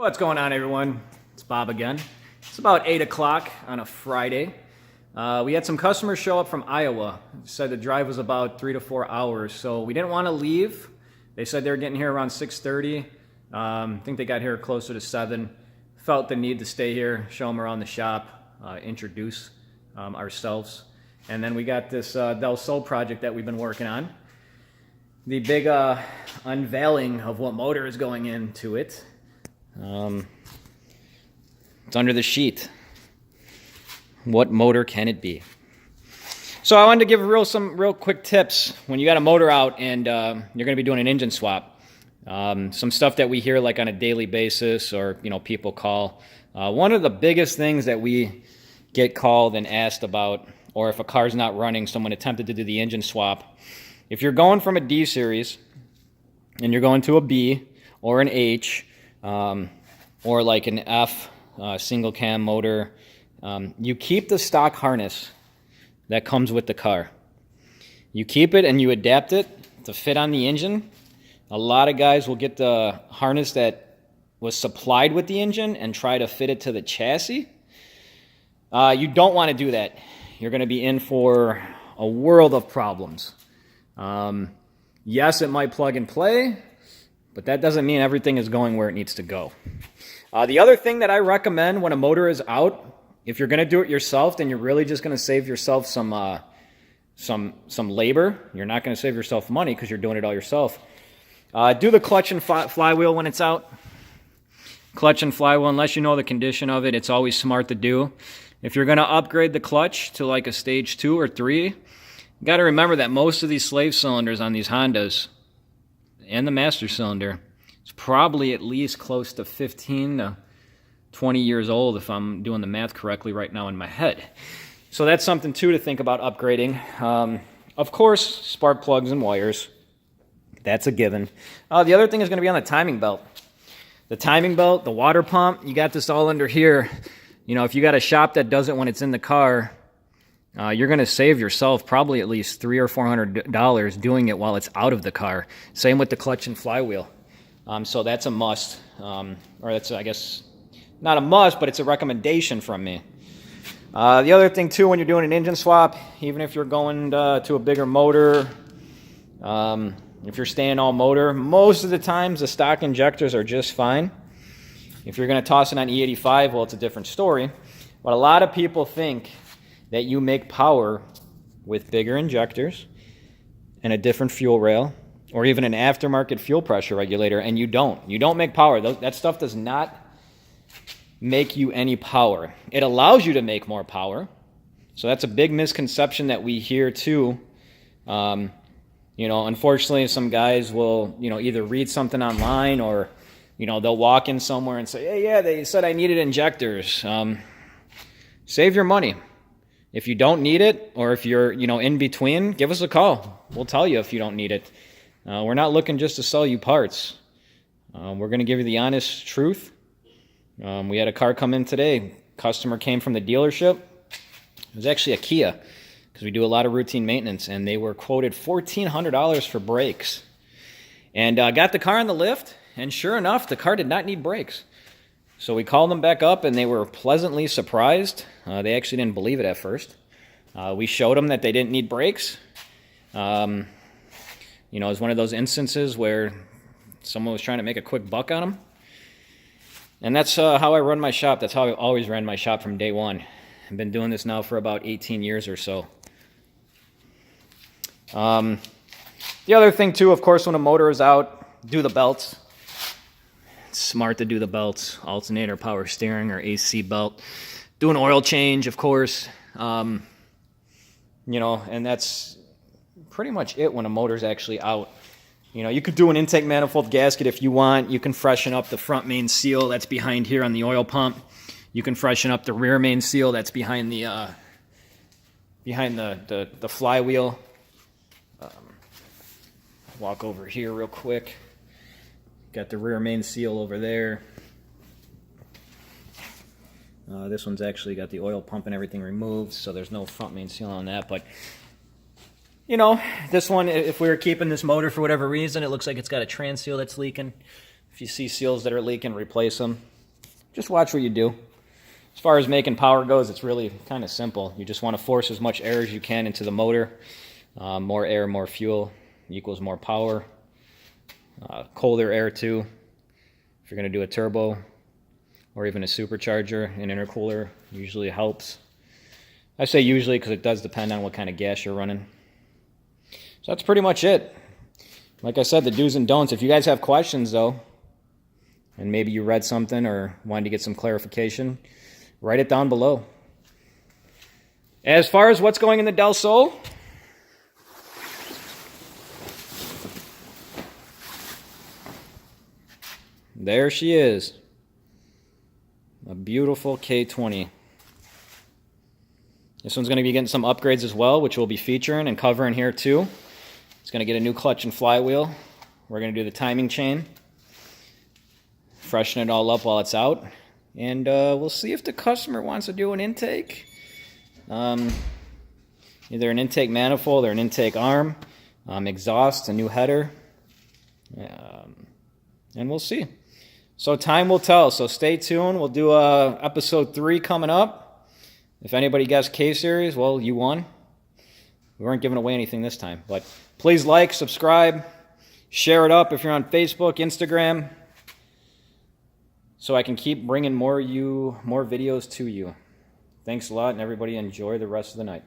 What's going on, everyone? It's Bob again. It's about 8 o'clock on a Friday. We had some customers show up from Iowa. Said the drive was about 3 to 4 hours, so we didn't want to leave. They said they were getting here around 6:30. I think they got here closer to 7. Felt the need to stay here, show them around the shop, introduce ourselves. And then we got this Del Sol project that we've been working on. The big unveiling of what motor is going into it. It's under the sheet. What motor can it be? So I wanted to give some real quick tips when you got a motor out and you're going to be doing an engine swap. Some stuff that we hear like on a daily basis, or people call. One of the biggest things that we get called and asked about, or if a car's not running, someone attempted to do the engine swap. If you're going from a D series and you're going to a B or an H, or like an F single cam motor, you keep the stock harness that comes with the car. You keep it and you adapt it to fit on the engine. A lot of guys will get the harness that was supplied with the engine and try to fit it to the chassis. You don't want to do that. You're going to be in for a world of problems. Yes, it might plug and play, but that doesn't mean everything is going where it needs to go. The other thing that I recommend when a motor is out, if you're going to do it yourself, then you're really just going to save yourself some labor. You're not going to save yourself money because you're doing it all yourself. Do the clutch and flywheel when it's out. Clutch and flywheel, unless you know the condition of it, it's always smart to do. If you're going to upgrade the clutch to like a stage 2 or 3, you got to remember that most of these slave cylinders on these Hondas and the master cylinder is probably at least close to 15 to 20 years old, if I'm doing the math correctly right now in my head. So that's something too to think about upgrading. Of course, spark plugs and wires. That's a given. The other thing is going to be on the timing belt. The timing belt, the water pump, you got this all under here. If you got a shop that does it when it's in the car, you're going to save yourself probably at least $300 or $400 doing it while it's out of the car. Same with the clutch and flywheel. So that's a must. Or that's, I guess, not a must, but it's a recommendation from me. The other thing, too, when you're doing an engine swap, even if you're going to a bigger motor, if you're staying all motor, most of the times the stock injectors are just fine. If you're going to toss it on E85, well, it's a different story. But a lot of people think that you make power with bigger injectors and a different fuel rail, or even an aftermarket fuel pressure regulator, and you don't. You don't make power. That stuff does not make you any power. It allows you to make more power. So that's a big misconception that we hear too. Unfortunately, some guys will, either read something online or, they'll walk in somewhere and say, hey, yeah, they said I needed injectors. Save your money. If you don't need it, or if you're, in between, give us a call. We'll tell you if you don't need it. We're not looking just to sell you parts. We're going to give you the honest truth. We had a car come in today. Customer came from the dealership. It was actually a Kia, because we do a lot of routine maintenance, and they were quoted $1,400 for brakes. And got the car on the lift, and sure enough, the car did not need brakes. So we called them back up, and they were pleasantly surprised. They actually didn't believe it at first. We showed them that they didn't need brakes. It was one of those instances where someone was trying to make a quick buck on them. And that's how I run my shop. That's how I always ran my shop from day one. I've been doing this now for about 18 years or so. The other thing, too, of course, when a motor is out, do the belts. It's smart to do the belts, alternator, power steering, or AC belt. Do an oil change, of course. And that's pretty much it when a motor's actually out. You could do an intake manifold gasket if you want. You can freshen up the front main seal that's behind here on the oil pump. You can freshen up the rear main seal that's behind the flywheel. Walk over here real quick. Got the rear main seal over there. This one's actually got the oil pump and everything removed, so there's no front main seal on that. But this one, if we were keeping this motor for whatever reason, it looks like it's got a trans seal that's leaking. If you see seals that are leaking, replace them. just watch what you do. As far as making power goes, it's really kind of simple. You just want to force as much air as you can into the motor. More air, more fuel equals more power. Colder air too. If you're going to do a turbo or even a supercharger, an intercooler usually helps. I say usually because it does depend on what kind of gas you're running. So that's pretty much it. Like I said, the do's and don'ts. If you guys have questions though, and maybe you read something or wanted to get some clarification, write it down below. As far as what's going in the Del Sol, there she is. A beautiful K20. This one's going to be getting some upgrades as well, which we'll be featuring and covering here too. It's going to get a new clutch and flywheel. We're going to do the timing chain. Freshen it all up while it's out. And we'll see if the customer wants to do an intake. Either an intake manifold or an intake arm. Exhaust, a new header. And we'll see. So time will tell. So stay tuned. We'll do episode 3 coming up. If anybody guessed K-Series, well, you won. We weren't giving away anything this time. But please like, subscribe, share it up if you're on Facebook, Instagram, so I can keep bringing more videos to you. Thanks a lot, and everybody enjoy the rest of the night.